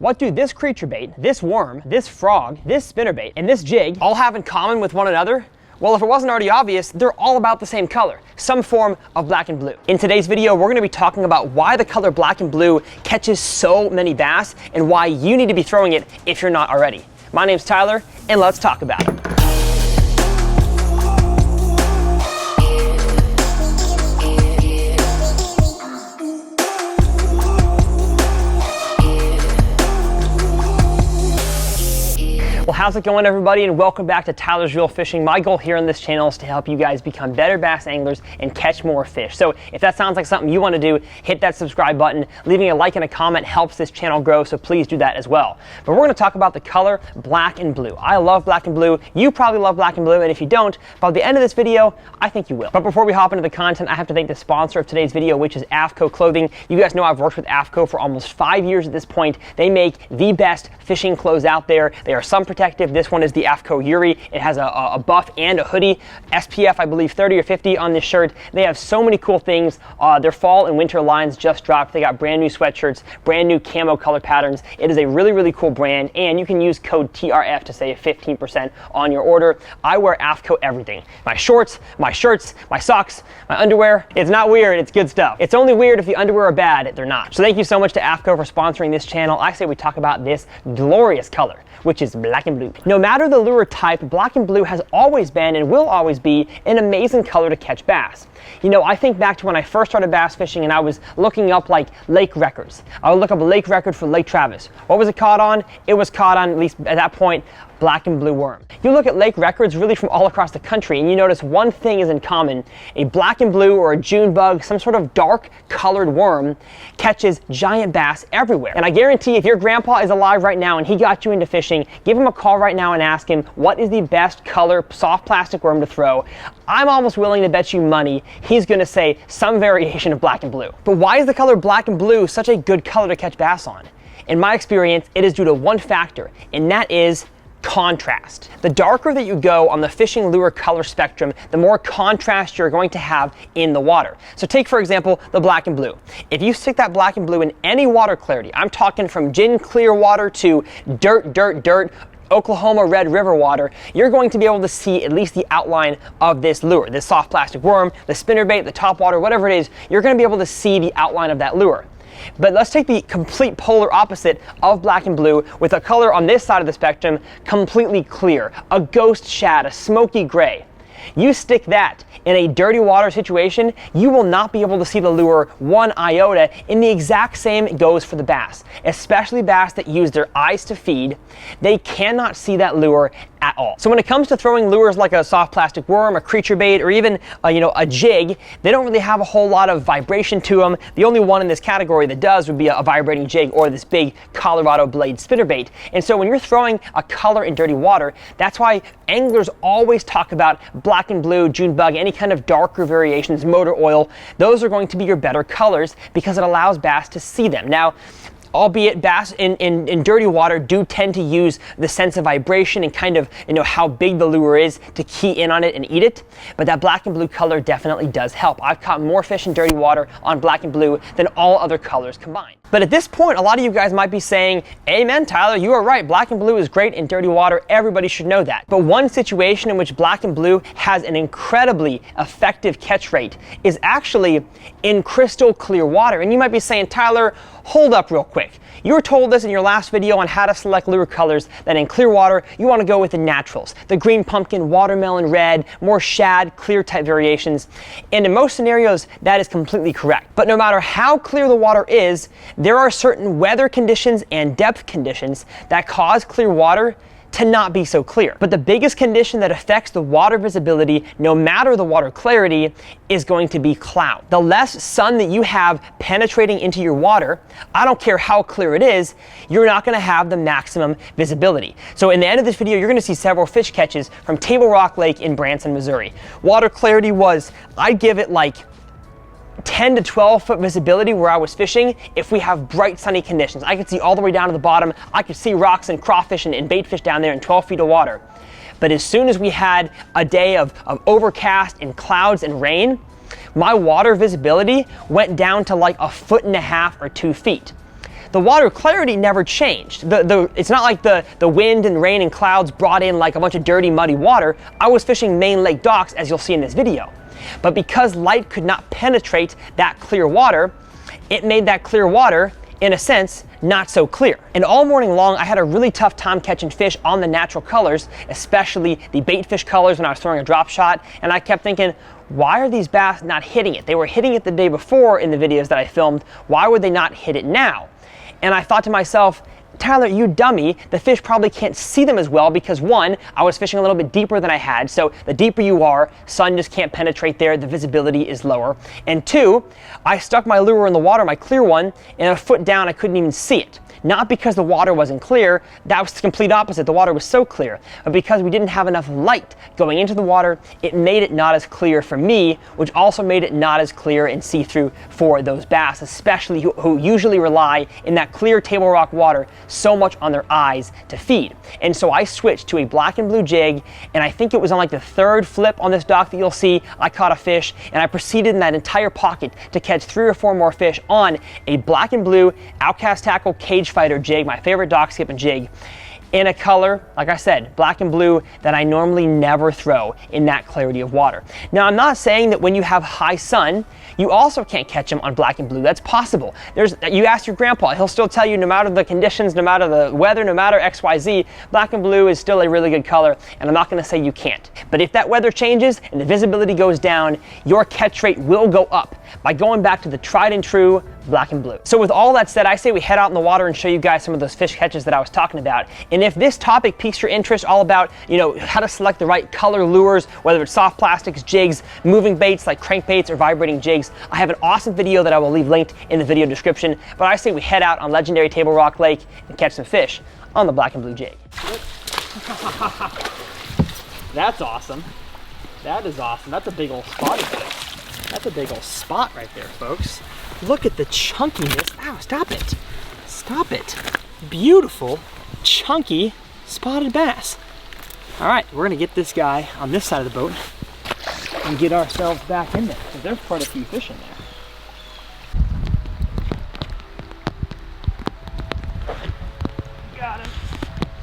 What do this creature bait, this worm, this frog, this spinnerbait, and this jig all have in common with one another? Well, if it wasn't already obvious, they're all about the same color, some form of black and blue. In today's video, we're going to be talking about why the color black and blue catches so many bass and why you need to be throwing it if you're not already. My name's Tyler, and let's talk about it. Well, how's it going, everybody, and welcome back to Tyler's Reel Fishing. My goal here on this channel is to help you guys become better bass anglers and catch more fish. So if that sounds like something you want to do, hit that subscribe button. Leaving a like and a comment helps this channel grow, so please do that as well. But we're going to talk about the color black and blue. I love black and blue. You probably love black and blue, and if you don't, by the end of this video, I think you will. But before we hop into the content, I have to thank the sponsor of today's video, which is AFTCO Clothing. You guys know I've worked with AFTCO for almost 5 years at this point. They make the best fishing clothes out there. They are sun protective. This one is the AFTCO Yuri. It has a buff and a hoodie. SPF, I believe, 30 or 50 on this shirt. They have so many cool things. Their fall and winter lines just dropped. They got brand new sweatshirts, brand new camo color patterns. It is a really, really cool brand, and you can use code TRF to save 15% on your order. I wear AFTCO everything. My shorts, my shirts, my socks, my underwear. It's not weird, it's good stuff. It's only weird if the underwear are bad. They're not. So thank you so much to AFTCO for sponsoring this channel. I say we talk about this glorious color, which is black and blue. No matter the lure type, black and blue has always been and will always be an amazing color to catch bass. You know, I think back to when I first started bass fishing and I was looking up like lake records. I would look up a lake record for Lake Travis. What was it caught on? It was caught on, at least at that point, black and blue worm. You look at lake records really from all across the country and you notice one thing is in common. A black and blue or a June bug, some sort of dark colored worm, catches giant bass everywhere. And I guarantee if your grandpa is alive right now and he got you into fishing, give him a call right now and ask him what is the best color soft plastic worm to throw. I'm almost willing to bet you money he's going to say some variation of black and blue. But why is the color black and blue such a good color to catch bass on? In my experience, it is due to one factor, and that is contrast. The darker that you go on the fishing lure color spectrum, the more contrast you're going to have in the water. So take, for example, the black and blue. If you stick that black and blue in any water clarity, I'm talking from gin clear water to dirt, Oklahoma Red River water, you're going to be able to see at least the outline of this lure, this soft plastic worm, the spinnerbait, the topwater, whatever it is, you're going to be able to see the outline of that lure. But let's take the complete polar opposite of black and blue with a color on this side of the spectrum completely clear, a ghost shad, a smoky gray. You stick that in a dirty water situation, you will not be able to see the lure one iota, and the exact same goes for the bass, especially bass that use their eyes to feed. They cannot see that lure at all. So when it comes to throwing lures like a soft plastic worm, a creature bait, or even a jig, they don't really have a whole lot of vibration to them. The only one in this category that does would be a vibrating jig or this big Colorado blade spinnerbait. And so when you're throwing a color in dirty water, that's why anglers always talk about black and blue, June bug, any kind of darker variations, motor oil. Those are going to be your better colors because it allows bass to see them. Now, albeit bass in dirty water do tend to use the sense of vibration and kind of how big the lure is to key in on it and eat it, but that black and blue color definitely does help. I've caught more fish in dirty water on black and blue than all other colors combined. But at this point, a lot of you guys might be saying, amen, Tyler, you are right. Black and blue is great in dirty water. Everybody should know that. But one situation in which black and blue has an incredibly effective catch rate is actually in crystal clear water. And you might be saying, Tyler, hold up real quick. You were told this in your last video on how to select lure colors, that in clear water, you want to go with the naturals. The green pumpkin, watermelon red, more shad, clear type variations. And in most scenarios, that is completely correct. But no matter how clear the water is, there are certain weather conditions and depth conditions that cause clear water to not be so clear. But the biggest condition that affects the water visibility, no matter the water clarity, is going to be cloud. The less sun that you have penetrating into your water, I don't care how clear it is, you're not gonna have the maximum visibility. So in the end of this video, you're gonna see several fish catches from Table Rock Lake in Branson, Missouri. Water clarity was, I'd give it like 10 to 12 foot visibility where I was fishing if we have bright sunny conditions. I could see all the way down to the bottom. I could see rocks and crawfish and bait fish down there in 12 feet of water. But as soon as we had a day of overcast and clouds and rain, my water visibility went down to like 1.5 feet or 2 feet. the water clarity never changed. It's not like the wind and rain and clouds brought in like a bunch of dirty, muddy water. I was fishing main lake docks, as you'll see in this video. But because light could not penetrate that clear water, it made that clear water, in a sense, not so clear. And all morning long, I had a really tough time catching fish on the natural colors, especially the bait fish colors when I was throwing a drop shot. And I kept thinking, why are these bass not hitting it? They were hitting it the day before in the videos that I filmed. Why would they not hit it now? And I thought to myself, Tyler, you dummy, the fish probably can't see them as well because one, I was fishing a little bit deeper than I had, so the deeper you are, sun just can't penetrate there, the visibility is lower. And two, I stuck my lure in the water, my clear one, and a foot down, I couldn't even see it. Not because the water wasn't clear, that was the complete opposite, the water was so clear, but because we didn't have enough light going into the water, it made it not as clear for me, which also made it not as clear and see-through for those bass, especially who usually rely in that clear table rock water so much on their eyes to feed. And so I switched to a black and blue jig, and I think it was on like the third flip on this dock that you'll see, I caught a fish, and I proceeded in that entire pocket to catch 3 or 4 more fish on a black and blue Outcast Tackle Cage Fighter jig, my favorite dock skipping jig, in a color, like I said, black and blue, that I normally never throw in that clarity of water. Now, I'm not saying that when you have high sun, you also can't catch them on black and blue. That's possible. You ask your grandpa, he'll still tell you no matter the conditions, no matter the weather, no matter XYZ, black and blue is still a really good color, and I'm not gonna say you can't. But if that weather changes and the visibility goes down, your catch rate will go up by going back to the tried and true black and blue. So with all that said, I say we head out in the water and show you guys some of those fish catches that I was talking about. And if this topic piques your interest, all about, how to select the right color lures, whether it's soft plastics, jigs, moving baits like crankbaits or vibrating jigs, I have an awesome video that I will leave linked in the video description. But I say we head out on legendary Table Rock Lake and catch some fish on the black and blue jig. That's awesome. That is awesome. That's a big old spot. That's a big old spot right there, folks. Look at the chunkiness. Ow, stop it. Stop it. Beautiful, chunky, spotted bass. All right, we're gonna get this guy on this side of the boat and get ourselves back in there, because there's quite a few fish in there. Got him.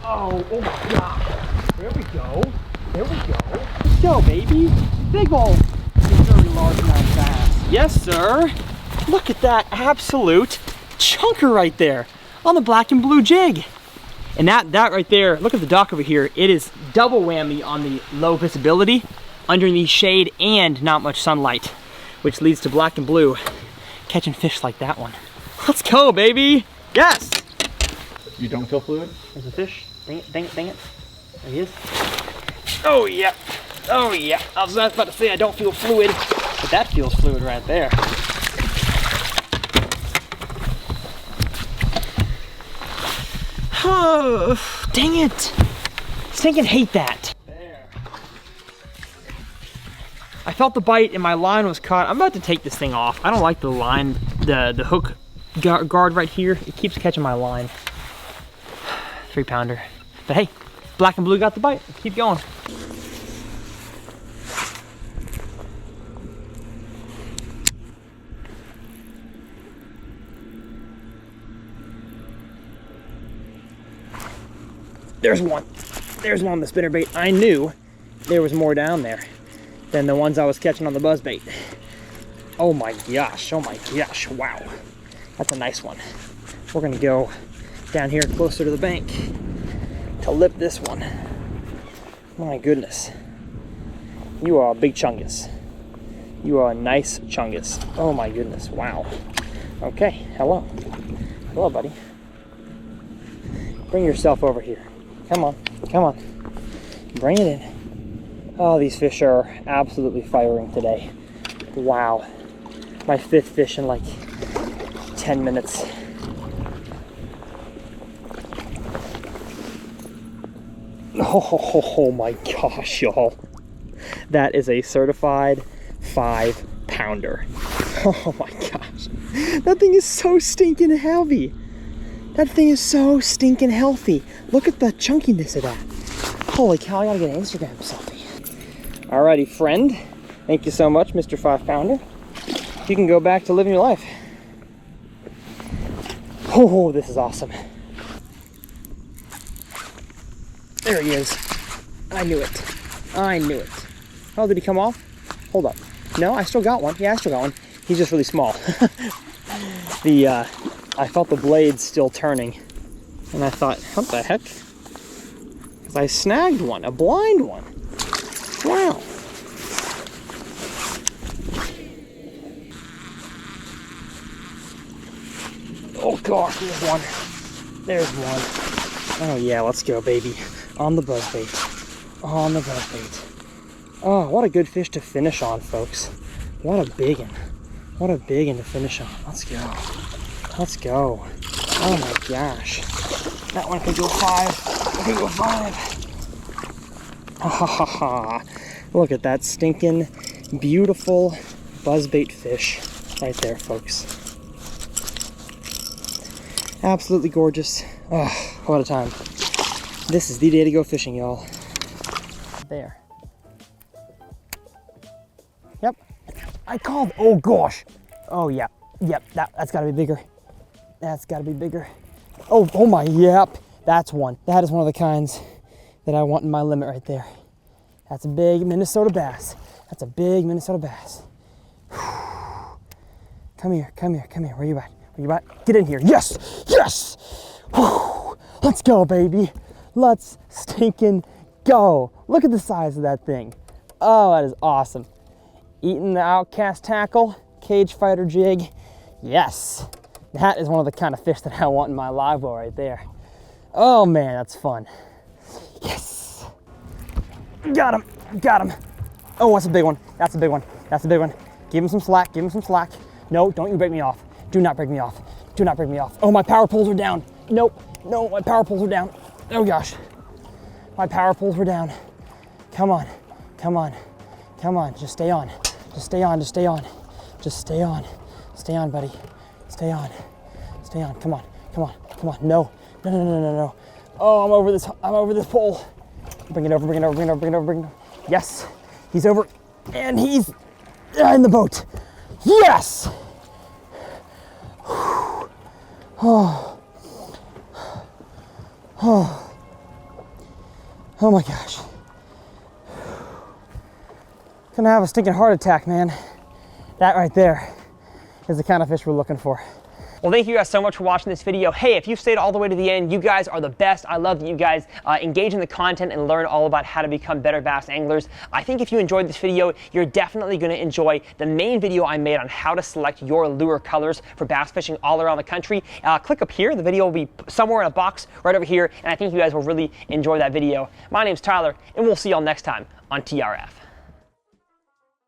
Oh my gosh. There we go. There we go. Let's go, baby. Big old, very large amount of bass. Yes, sir. Look at that absolute chunker right there on the black and blue jig. And that right there, look at the dock over here. It is double whammy on the low visibility, underneath shade, and not much sunlight, which leads to black and blue catching fish like that one. Let's go, baby. Yes. You don't feel fluid? There's a fish. Dang it, dang it, dang it. There he is. Oh, yeah. Oh, yeah. I was about to say I don't feel fluid, but that feels fluid right there. Oh, dang it. Stinking hate that. There. I felt the bite and my line was caught. I'm about to take this thing off. I don't like the line, the hook guard right here. It keeps catching my line. 3-pounder. But hey, black and blue got the bite. Let's keep going. There's one. There's one on the spinnerbait. I knew there was more down there than the ones I was catching on the buzzbait. Oh my gosh, oh my gosh, wow. That's a nice one. We're gonna go down here closer to the bank to lip this one. My goodness. You are a big chungus. You are a nice chungus. Oh my goodness, wow. Okay, hello. Hello, buddy. Bring yourself over here. Come on, come on. Bring it in. Oh, these fish are absolutely firing today. Wow. My 5th fish in like 10 minutes. Oh my gosh, y'all. That is a certified 5-pounder. Oh my gosh. That thing is so stinking heavy. That thing is so stinking healthy. Look at the chunkiness of that. Holy cow, I gotta get an Instagram selfie. Alrighty, friend. Thank you so much, Mr. 5-pounder. You can go back to living your life. Oh, this is awesome. There he is. I knew it. I knew it. Oh, did he come off? Hold up. No, I still got one. Yeah, I still got one. He's just really small. I felt the blades still turning. And I thought, what the heck? Because I snagged one, a blind one. Wow. Oh gosh, there's one. There's one. Oh yeah, let's go, baby. On the buzzbait. On the buzzbait. Oh, what a good fish to finish on, folks. What a big one. What a big one to finish on. Let's go. Let's go. Oh my gosh. That one could go 5. It could go 5. Ha ha ha ha. Look at that stinking, beautiful buzzbait fish right there, folks. Absolutely gorgeous. Oh, what a time. This is the day to go fishing, y'all. There. Yep. I called. Oh gosh. Oh yeah. Yep. That's got to be bigger. That's got to be bigger. Oh my. Yep. That's one. That is one of the kinds that I want in my limit right there. That's a big Minnesota bass. That's a big Minnesota bass. Come here. Come here. Come here. Where you at? Where you at? Get in here. Yes. Yes. Whew. Let's go, baby. Let's stinking go. Look at the size of that thing. Oh, that is awesome. Eating the outcast tackle, cage fighter jig. Yes, that is one of the kind of fish that I want in my live well right there. Oh man, that's fun. Yes, got him, got him. Oh, that's a big one. That's a big one. That's a big one. Give him some slack. Give him some slack. No, don't you break me off. Do not break me off. Do not break me off. Oh, my power poles are down. Nope. No, my power poles are down. Oh gosh, my power poles were down. Come on, come on, come on. Just stay on. Just stay on. Just stay on. Just stay on. Stay on, buddy. Stay on. Stay on. Come on. Come on. Come on. No. No. No. No. No. No. Oh, I'm over this. I'm over this pole. Bring it over. Bring it over. Bring it over. Bring it over. Bring it over. Yes, he's over, and he's in the boat. Yes. Oh. Oh. Oh my gosh. Gonna have a stinking heart attack, man. That right there is the kind of fish we're looking for. Well, thank you guys so much for watching this video. Hey, if you've stayed all the way to the end, you guys are the best. I love that you guys engage in the content and learn all about how to become better bass anglers. I think if you enjoyed this video, you're definitely going to enjoy the main video I made on how to select your lure colors for bass fishing all around the country. Click up here. The video will be somewhere in a box right over here, and I think you guys will really enjoy that video. My name's Tyler, and we'll see y'all next time on TRF.